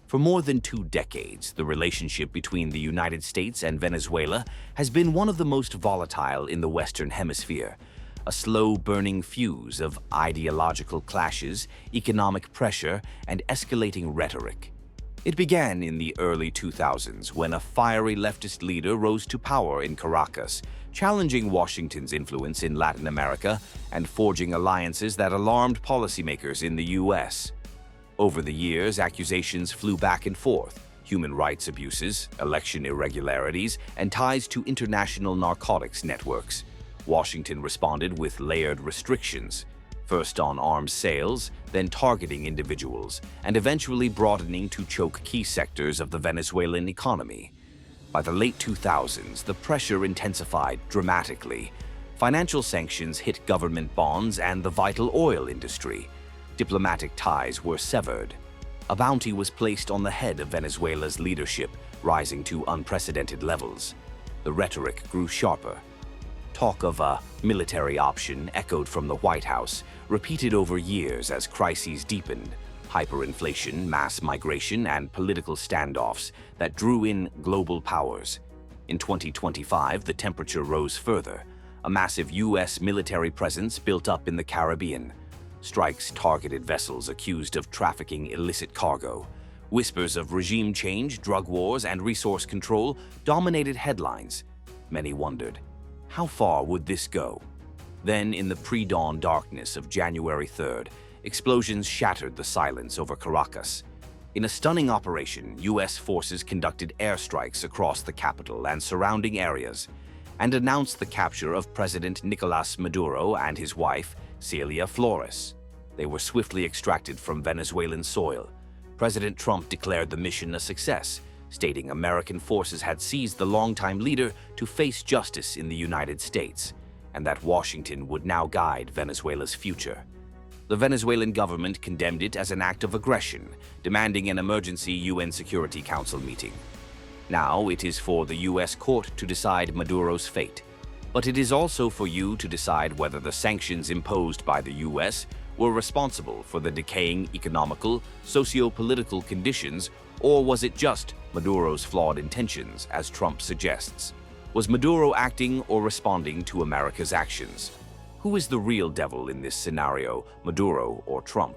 For more than 2 decades, the relationship between the United States and Venezuela has been one of the most volatile in the Western Hemisphere, a slow-burning fuse of ideological clashes, economic pressure, and escalating rhetoric. It began in the early 2000s when a fiery leftist leader rose to power in Caracas, challenging Washington's influence in Latin America and forging alliances that alarmed policymakers in the U.S. Over the years, accusations flew back and forth: human rights abuses, election irregularities, and ties to international narcotics networks. Washington responded with layered restrictions, first on arms sales, then targeting individuals, and eventually broadening to choke key sectors of the Venezuelan economy. By the late 2000s, the pressure intensified dramatically. Financial sanctions hit government bonds and the vital oil industry. Diplomatic ties were severed. A bounty was placed on the head of Venezuela's leadership, rising to unprecedented levels. The rhetoric grew sharper. Talk of a military option echoed from the White House, repeated over years as crises deepened: hyperinflation, mass migration, and political standoffs that drew in global powers. In 2025, the temperature rose further. A massive U.S. military presence built up in the Caribbean. Strikes targeted vessels accused of trafficking illicit cargo. Whispers of regime change, drug wars, and resource control dominated headlines. Many wondered, how far would this go? Then, in the pre-dawn darkness of January 3rd, explosions shattered the silence over Caracas. In a stunning operation, U.S. forces conducted airstrikes across the capital and surrounding areas, and announced the capture of President Nicolas Maduro and his wife, Celia Flores. They were swiftly extracted from Venezuelan soil. President Trump declared the mission a success, stating American forces had seized the longtime leader to face justice in the United States, and that Washington would now guide Venezuela's future. The Venezuelan government condemned it as an act of aggression, demanding an emergency UN Security Council meeting. Now it is for the U.S. court to decide Maduro's fate. But it is also for you to decide whether the sanctions imposed by the U.S. were responsible for the decaying economical, socio-political conditions, or was it just Maduro's flawed intentions, as Trump suggests? Was Maduro acting or responding to America's actions? Who is the real devil in this scenario, Maduro or Trump?